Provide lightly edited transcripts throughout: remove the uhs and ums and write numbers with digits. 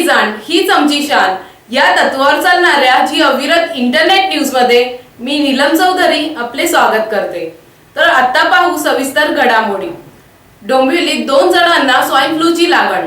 जाण हीच आमची शान या तत्वावर चालणाऱ्या जी अविरत इंटरनेट न्यूज मध्ये मी नीलम चौधरी आपले स्वागत करते। तर आता पाहू सविस्तर घडामोडी। डोंबिवलीत 2 जणांना स्वाइन फ्लूची लागण।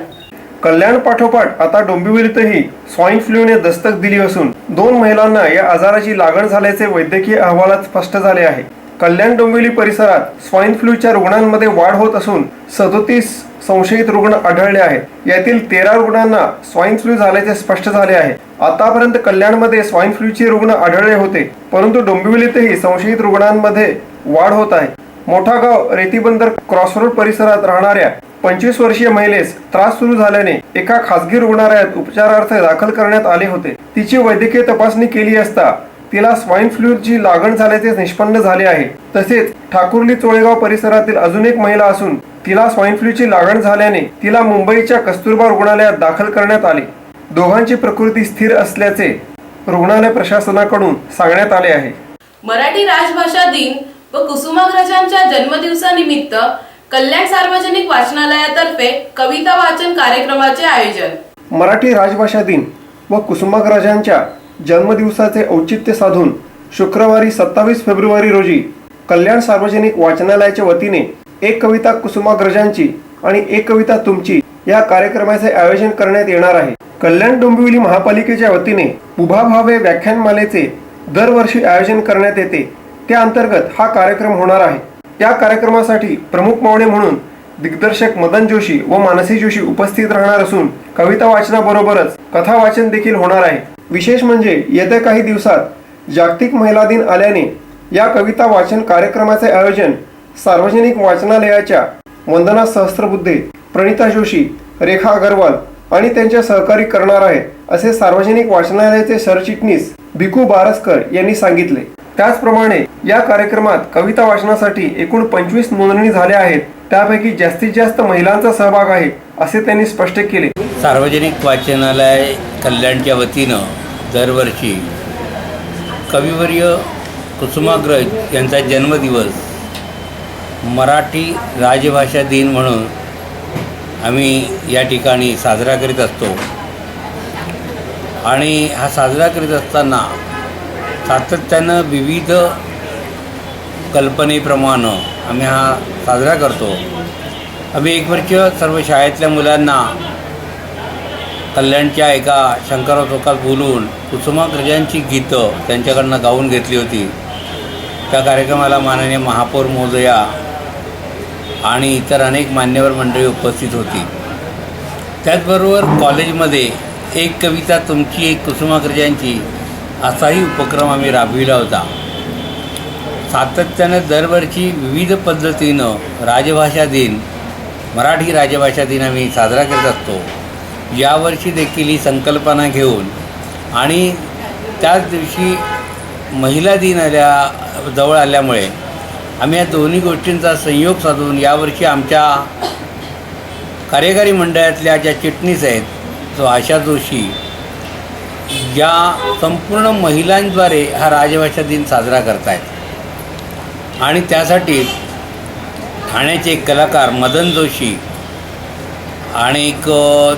कल्याण पाठोपाठ आता डोंबिवलीतही स्वाइन फ्लूने दस्तक दिली असून 2 महिलांना या आजाराची लागण झाल्याचे वैद्यकीय अहवालात स्पष्ट झाले आहे। कल्याण डोंबिवली परिसरात स्वाइन फ्लूच्या रुग्णांमध्ये वाढ होत असून 37 संशयित रुग्ण आढळले आहेत। यातील 13 रुग्णांना स्वाइन फ्लू झाल्याचे स्पष्ट झाले आहे। आतापर्यंत कल्याणमध्ये स्वाइन फ्लूचे रुग्ण आढळले होते, परंतु डोंबिवलीतही संशयित रुग्णांमध्ये वाढ होत आहे। मोठागाव रेतीबंदर क्रॉसरोड परिसरात राहणाऱ्या 25 वर्षीय महिलेस त्रास सुरू झाल्याने एका खासगी रुग्णालयात उपचारार्थ दाखल करण्यात आले होते। तिची वैद्यकीय तपासणी केली असता तिला स्वाइन फ्लूची लागण झाल्याचे निष्पन्न झाले आहे। तसेच ठाकुर्ली चोळेगाव परिसरातील अजून एक महिला असून तिला स्वाइन फ्लूची लागण झाल्याने तिला मुंबईच्या कस्तुरबा रुग्णालयात दाखल करण्यात आले। दोघांची प्रकृती स्थिर असल्याचे रुग्णालय प्रशासनाकडून सांगण्यात आले आहे। मराठी राजभाषा दिन व कुसुमाग्रजांच्या जन्मदिवसानिमित्त कल्याण सार्वजनिक वाचनालयातर्फे कविता वाचन कार्यक्रमाचे आयोजन। मराठी राजभाषा दिन व कुसुमाग्रजांच्या जन्मदिवसाचे औचित्य साधून शुक्रवारी 27 फेब्रुवारी रोजी कल्याण सार्वजनिक वाचनालयाच्या वतीने एक कविता कुसुमाग्रजांची आणि एक कविता तुमची या कार्यक्रमाचे आयोजन करण्यात येणार आहे। कल्याण डोंबिवली महापालिकेच्या वतीने उभा भावे व्याख्यानमालेचे दरवर्षी आयोजन करण्यात येते। त्या अंतर्गत हा कार्यक्रम होणार आहे। या कार्यक्रमासाठी प्रमुख पाहुणे म्हणून दिग्दर्शक मदन जोशी व मानसी जोशी उपस्थित राहणार असून कविता वाचनाबरोबरच कथा वाचन देखील होणार आहे। विशेष म्हणजे येत्या काही दिवसात जागतिक महिला दिन आल्याने या कविता वाचन कार्यक्रमाचे आयोजन सार्वजनिक वाचनालयाच्या वंदना सहस्त्रबुद्धे, प्रणिता जोशी, रेखा अगरवाल आणि त्यांच्या सहकारी करणार आहेत, असे सार्वजनिक वाचनालयाचे सरचिटणीस भिकू बारसकर यांनी सांगितले। त्याचप्रमाणे या कार्यक्रमात कविता वाचनासाठी एकूण 25 नोंदणी झाल्या आहेत, त्यापैकी जास्तीत जास्त महिलांचा सहभाग आहे असे त्यांनी स्पष्ट केले। सार्वजनिक वाचनालय कल्याणच्या वतीनं दरवर्षी कविवर्य कुसुमाग्रज यांचा जन्मदिवस मराठी राजभाषा दिन म्हणून आम्ही या ठिकाणी साजरा करीत असतो आणि हा साजरा करीत असताना सातत्यानं विविध कल्पनेप्रमाणे आम्ही हा साजरा करतो। आम्ही एक वर्ष सर्व शाळेतल्या मुलांना कल्याणच्या एका शंकरराव चौकात बोलून कुसुमाग्रजांची गीतं त्यांच्याकडनं गाऊन घेतली होती। त्या कार्यक्रमाला माननीय महापौर महोदया आणि इतर अनेक मान्यवर मंडळी उपस्थित होती। त्याचबरोबर कॉलेजमध्ये एक कविता तुमची एक कुसुमाग्रजांची असाही उपक्रम आम्ही राबविला होता। सातत्याने दरवर्षी विविध पद्धतीनं राजभाषा दिन, मराठी राजभाषा दिन आम्ही साजरा करत असतो। यावर्षी देखील ही संकल्पना घेऊन आणि त्याच दिवशी महिला दिन जवळ आल्यामुळे आम्ही या दोन्ही गोष्टींचा संयोग साधून यावर्षी आमच्या कार्यकारी मंडळातल्या ज्या चिटणीस आहेत, जो आशा जोशी, या संपूर्ण महिलांद्वारे हा राजभाषा दिन साजरा करत आहेत आणि त्यासाठी ठाण्याचे एक कलाकार मदन जोशी आणि एक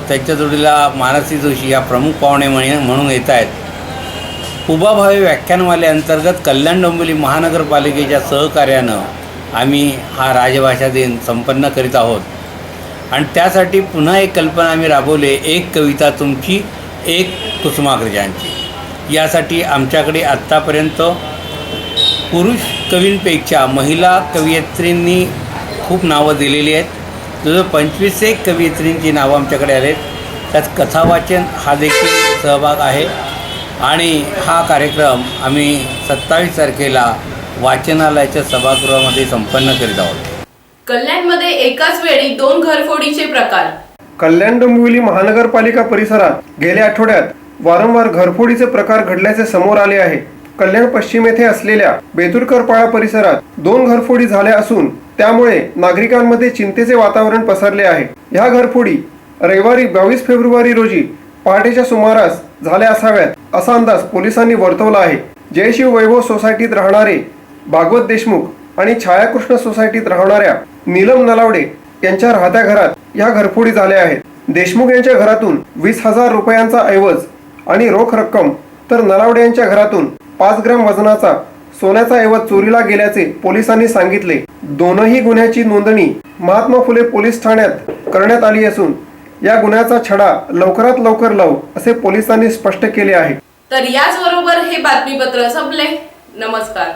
त्याच्या जोडीला मानसी जोशी या प्रमुख पाहुणे म्हणून येत आहेत। उभा भावे व्याख्यानमाले अंतर्गत कल्याण डोंबिवली महानगरपालिकेच्या सहकार्यानं आम्ही हा राजभाषा दिन संपन्न करीत आहोत आणि त्यासाठी पुन्हा एक कल्पना आम्ही राबवली, एक कविता तुमची एक कुसुमाग्रजांची। यासाठी आमच्याकडे आत्तापर्यंत पुरुष कवींपेक्षा महिला कवयित्रींनी खूप नावं दिलेली आहेत। जवळजवळ 25 कवयित्रींची नावं आमच्याकडे आलेत। त्यात कथावाचन हा देखील सहभाग आहे आणि हा कार्यक्रम आम्ही 27 तारखेला वाचनालयाच्या सभागृहामध्ये संपन्न करीत आहोत। कल्याणमध्ये एकाच वेळी 2 घरफोडीचे प्रकार। कल्याण डोंबिवली महानगरपालिका परिसरात गेल्या आठवड्यात वारंवार घरफोडीचे प्रकार घडल्याचे समोर आले आहे। कल्याण पश्चिम येथे असलेल्या बेतुरकरपाडा परिसरात 2 घरफोडी झाल्या असून त्यामुळे नागरिकांमध्ये चिंतेचे वातावरण पसरले आहे। या घरफोडी रविवारी 22 फेब्रुवारी रोजी पहाटेच्या सुमारास झाल्या असाव्यात असा अंदाज पोलिसांनी वर्तवला आहे। जयशिव वैभव सोसायटीत राहणारे भागवत देशमुख आणि छायाकृष्ण सोसायटीत राहणाऱ्या नीलम नलावडे यांच्या राहत्या घरात या घरफोडी झाल्या आहेत। देशमुख यांच्या घरातून 20,000 रुपयांचा ऐवज आणि रोख रक्कम तर नलावडे यांच्या घरातून 5 ग्रॅम वजनाचा सोन्याचा ऐवज चोरीला गेल्याचे पोलिसांनी सांगितले। दोनही गुन्ह्याची नोंदणी महात्मा फुले पोलीस ठाण्यात करण्यात आली असून या गुन्ह्याचा छडा लवकरात लवकर लावू असे पोलिसांनी स्पष्ट केले आहे। तर याच बरोबर हे बातमीपत्र संपले। नमस्कार।